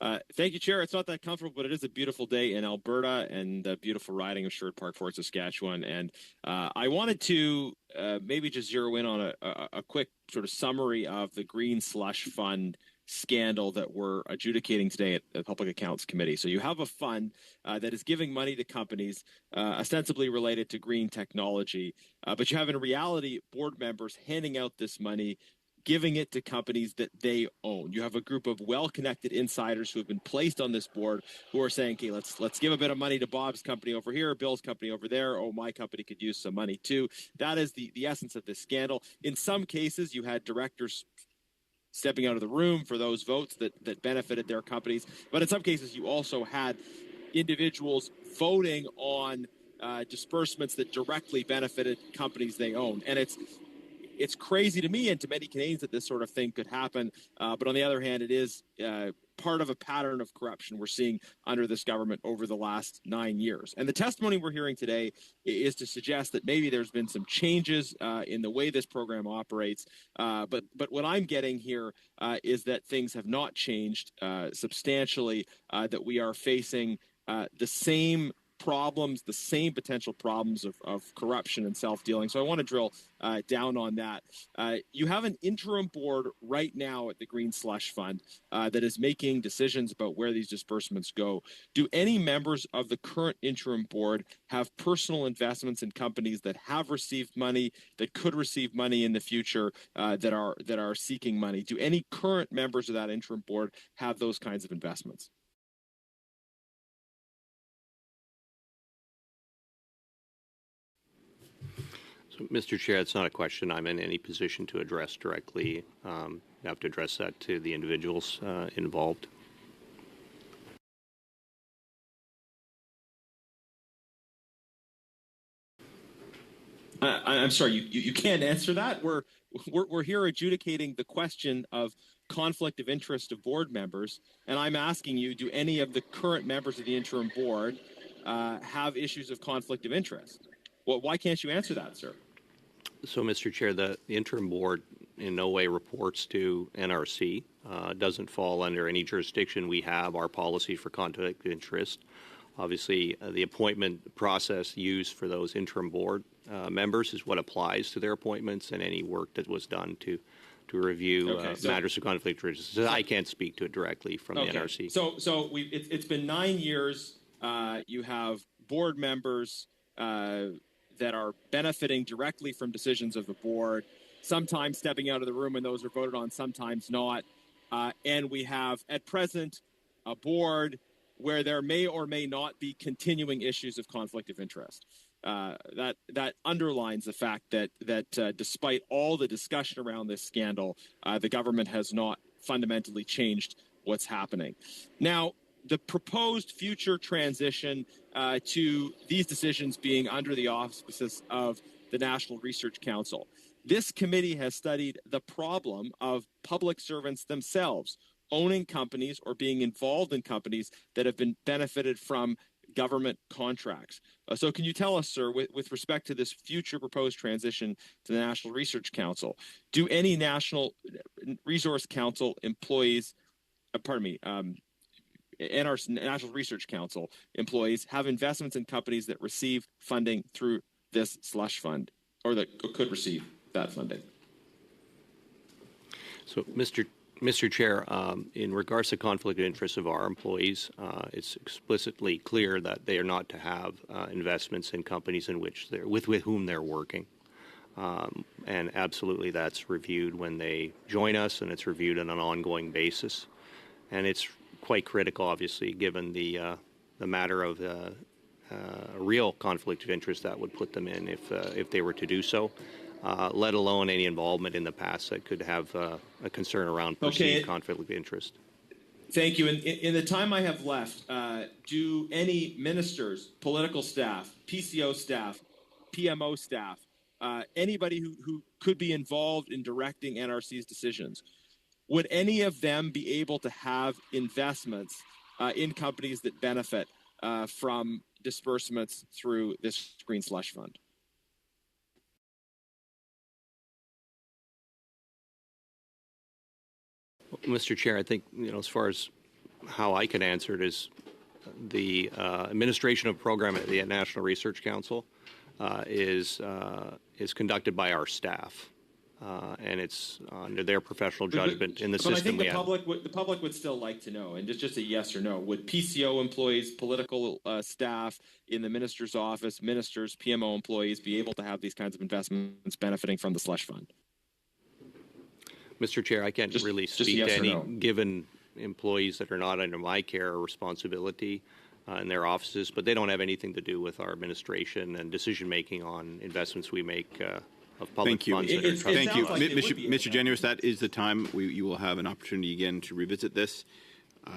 Thank you, Chair. It's not that comfortable, but it is a beautiful day in Alberta and a beautiful riding of Sherwood Park, Fort Saskatchewan. And I wanted to maybe just zero in on a quick sort of summary of the Green Slush Fund scandal that we're adjudicating today at the Public Accounts Committee. So you have a fund that is giving money to companies ostensibly related to green technology, but you have in reality board members handing out this money, giving it to companies that they own. You have a group of well-connected insiders who have been placed on this board who are saying, okay, let's give a bit of money to Bob's company over here, Bill's company over there. Oh, my company could use some money too. That is the essence of this scandal. In some cases, you had directors stepping out of the room for those votes that benefited their companies. But in some cases, you also had individuals voting on disbursements that directly benefited companies they own. And it's crazy to me and to many Canadians that this sort of thing could happen. But on the other hand, it is part of a pattern of corruption we're seeing under this government over the last 9 years. And the testimony we're hearing today is to suggest that maybe there's been some changes in the way this program operates. But what I'm getting here is that things have not changed substantially, that we are facing the same problems, the same potential problems of corruption and self-dealing. So I want to drill down on that. You have an interim board right now at the Green Slush Fund that is making decisions about where these disbursements go. Do any members of the current interim board have personal investments in companies that have received money, that could receive money in the future, that are seeking money? Do any current members of that interim board have those kinds of investments? So, Mr. Chair, it's not a question I'm in any position to address directly. You have to address that to the individuals involved. I'm sorry, you can't answer that. We're here adjudicating the question of conflict of interest of board members, and I'm asking you: do any of the current members of the interim board have issues of conflict of interest? Well, why can't you answer that, sir? So, Mr. Chair, the interim board in no way reports to NRC. Doesn't fall under any jurisdiction. We have our policy for conflict of interest. Obviously, the appointment process used for those interim board members is what applies to their appointments and any work that was done to review matters of conflict of interest. So I can't speak to it directly from the NRC. So it's been 9 years. You have board members that are benefiting directly from decisions of the board, sometimes stepping out of the room when those are voted on, sometimes not. And we have, at present, a board where there may or may not be continuing issues of conflict of interest. That underlines the fact that despite all the discussion around this scandal, the government has not fundamentally changed what's happening. Now, the proposed future transition to these decisions being under the auspices of the National Research Council. This committee has studied the problem of public servants themselves owning companies or being involved in companies that have been benefited from government contracts. So can you tell us, sir, with respect to this future proposed transition to the National Research Council, do any National Resource Council employees, NRC, National Research Council employees have investments in companies that receive funding through this slush fund or that could receive that funding? So, Mr. Chair, in regards to conflict of interest of our employees, it's explicitly clear that they are not to have investments in companies in which they're with whom they're working. And absolutely that's reviewed when they join us, and it's reviewed on an ongoing basis. And it's quite critical, obviously, given the matter of real conflict of interest that would put them in if they were to do so, let alone any involvement in the past that could have a concern around perceived conflict of interest. Thank you. In the time I have left, do any ministers, political staff, PCO staff, PMO staff, anybody who could be involved in directing NRC's decisions, would any of them be able to have investments in companies that benefit from disbursements through this Green Slush Fund? Mr. Chair, I think, as far as how I can answer it is the administration of program at the National Research Council is conducted by our staff, and it's under their professional judgment in the but system we I have. think the public would still like to know, and just a yes or no. Would PCO employees, political staff in the minister's office, ministers, PMO employees be able to have these kinds of investments benefiting from the slush fund? Mr. Chair, I can't really speak yes to any no. given employees that are not under my care or responsibility in their offices, but they don't have anything to do with our administration and decision-making on investments we make of public funds. Thank you. Mr. Genuis, that is the time. You will have an opportunity again to revisit this.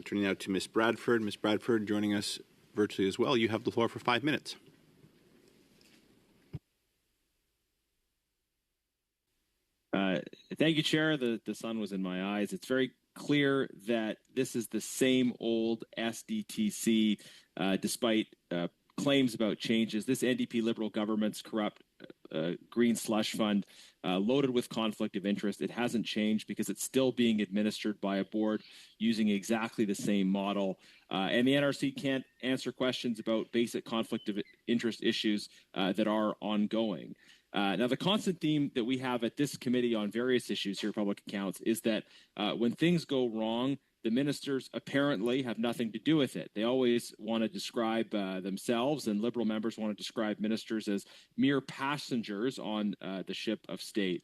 Turning now to Ms. Bradford. Ms. Bradford joining us virtually as well. You have the floor for 5 minutes. Thank you, Chair. The sun was in my eyes. It's very clear that this is the same old SDTC, despite claims about changes. This NDP Liberal government's corrupt green slush fund, loaded with conflict of interest. It hasn't changed because it's still being administered by a board using exactly the same model. And the NRC can't answer questions about basic conflict of interest issues that are ongoing. Now, the constant theme that we have at this committee on various issues here, public accounts, is that when things go wrong, the ministers apparently have nothing to do with it. They always want to describe themselves, and Liberal members want to describe ministers as mere passengers on the ship of state.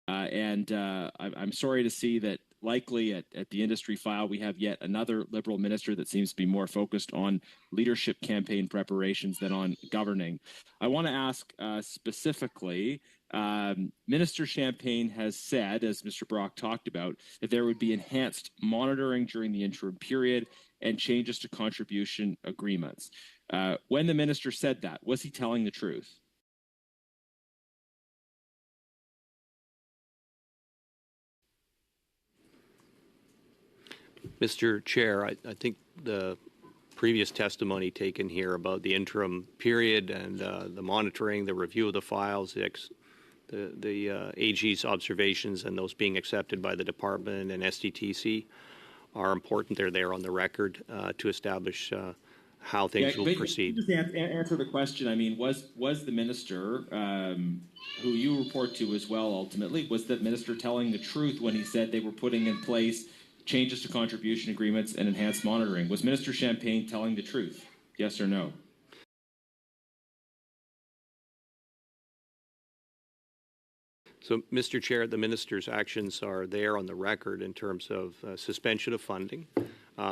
I'm sorry to see that likely at the industry file, we have yet another Liberal minister that seems to be more focused on leadership campaign preparations than on governing. I want to ask specifically, Minister Champagne has said, as Mr. Brock talked about, that there would be enhanced monitoring during the interim period and changes to contribution agreements. When the minister said that, was he telling the truth? Mr. Chair, I think the previous testimony taken here about the interim period and the monitoring, the review of the files, the AG's observations and those being accepted by the department and SDTC are important. They're there on the record to establish how things will proceed. Just answer the question. I mean, was the minister, who you report to as well ultimately, was the minister telling the truth when he said they were putting in place changes to contribution agreements and enhanced monitoring? Was Minister Champagne telling the truth? Yes or no? So, Mr. Chair, the minister's actions are there on the record in terms of suspension of funding,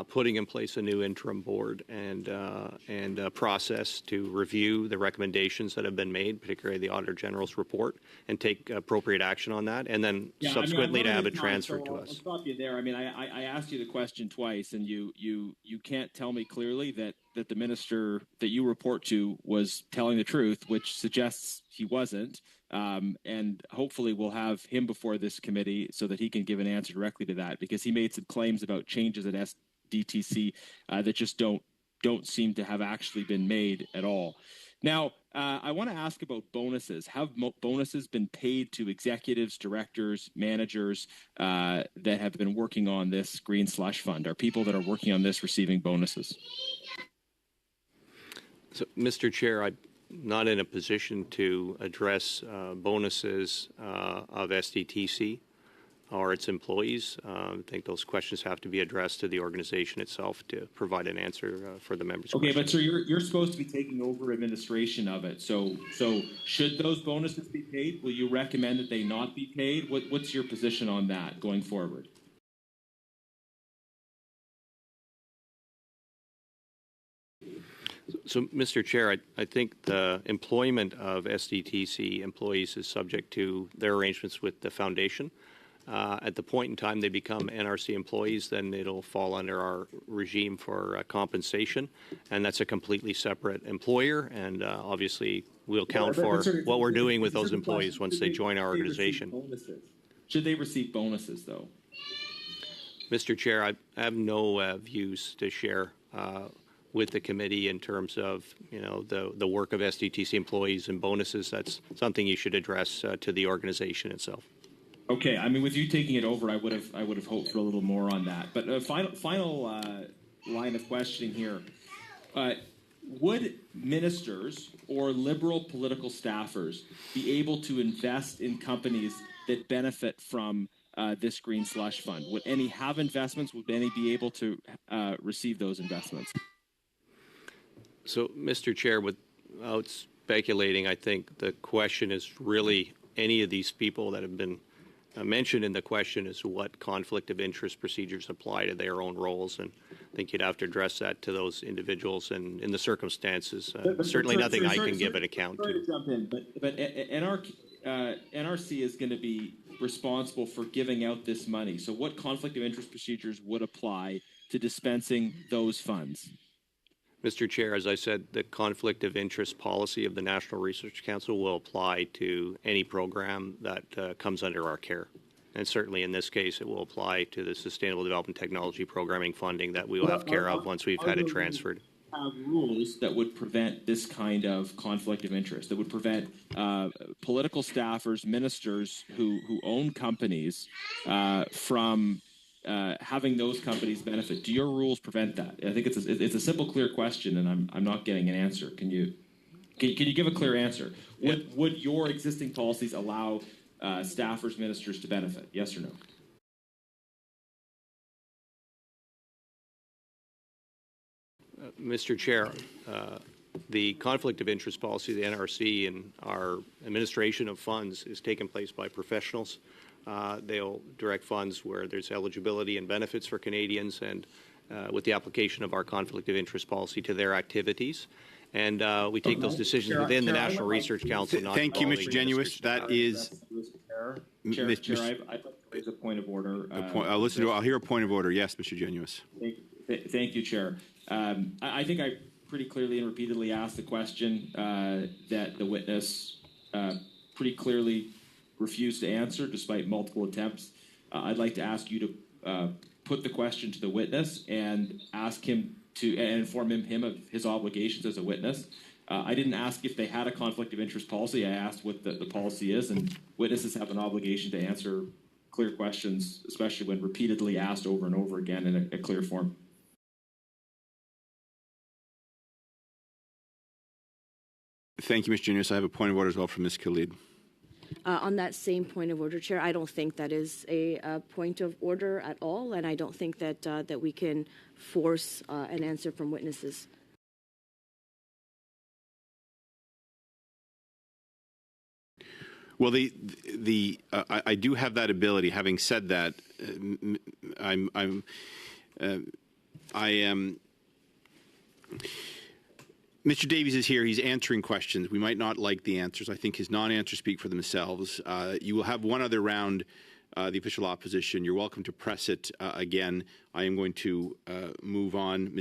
putting in place a new interim board and a process to review the recommendations that have been made, particularly the Auditor General's report, and take appropriate action on that, and then subsequently to have it transferred to us. I'll stop you there. I mean, I asked you the question twice, and you can't tell me clearly that the minister that you report to was telling the truth, which suggests he wasn't. And hopefully we'll have him before this committee so that he can give an answer directly to that, because he made some claims about changes at SDTC that just don't seem to have actually been made at all. Now, I want to ask about bonuses. Have bonuses been paid to executives, directors, managers that have been working on this green slush fund? Are people that are working on this receiving bonuses? So, Mr. Chair, I'm not in a position to address bonuses of SDTC or its employees. I think those questions have to be addressed to the organization itself to provide an answer for the members. Okay, but so you're supposed to be taking over administration of it. So should those bonuses be paid? Will you recommend that they not be paid? What's your position on that going forward? So, Mr. Chair, I think the employment of SDTC employees is subject to their arrangements with the foundation. At the point in time they become NRC employees, then it'll fall under our regime for compensation, and that's a completely separate employer, and obviously we'll count for what we're doing with those employees once they join our organization. Should they receive bonuses, though? Mr. Chair, I have no views to share with the committee in terms of, the work of SDTC employees and bonuses. That's something you should address to the organization itself. Okay, I mean, with you taking it over, I would have hoped for a little more on that. But final line of questioning here: would ministers or liberal political staffers be able to invest in companies that benefit from this green slush fund? Would any have investments? Would any be able to receive those investments? So, Mr. Chair, without speculating, I think the question is really any of these people that have been mentioned in the question is what conflict of interest procedures apply to their own roles, and I think you'd have to address that to those individuals and in the circumstances. Certainly nothing I can give an account to. Sorry to jump in, but NRC is going to be responsible for giving out this money. So what conflict of interest procedures would apply to dispensing those funds? Mr. Chair, as I said, the conflict of interest policy of the National Research Council will apply to any program that comes under our care. And certainly in this case, it will apply to the Sustainable Development Technology Programming funding that we will have care of once we've had it transferred. Have rules that would prevent this kind of conflict of interest, that would prevent political staffers, ministers who own companies from having those companies benefit. Do your rules prevent that? I think it's a simple, clear question, and I'm not getting an answer. Can you give a clear answer? Would your existing policies allow staffers, ministers to benefit? Yes or no? Mr. Chair, the conflict of interest policy of the NRC and our administration of funds is taken place by professionals. They'll direct funds where there's eligibility and benefits for Canadians, and with the application of our conflict of interest policy to their activities. And we take those decisions within the National Research Council. Thank you, Mr. Genuis. That is... Chair, I'd like to raise a point of order. I'll hear a point of order. Yes, Mr. Genuis. Thank you, Chair. I think I pretty clearly and repeatedly asked the question that the witness pretty clearly refused to answer despite multiple attempts. I'd like to ask you to put the question to the witness and ask him to inform him of his obligations as a witness. I didn't ask if they had a conflict of interest policy. I asked what the policy is, and witnesses have an obligation to answer clear questions, especially when repeatedly asked over and over again in a clear form. Thank you, Mr. Genuis. I have a point of order as well from Ms. Khalid. On that same point of order, Chair, I don't think that is a point of order at all, and I don't think that that we can force an answer from witnesses. Well, I do have that ability. Having said that, Mr. Davies is here. He's answering questions. We might not like the answers. I think his non-answers speak for themselves. You will have one other round, the official opposition. You're welcome to press it again. I am going to move on.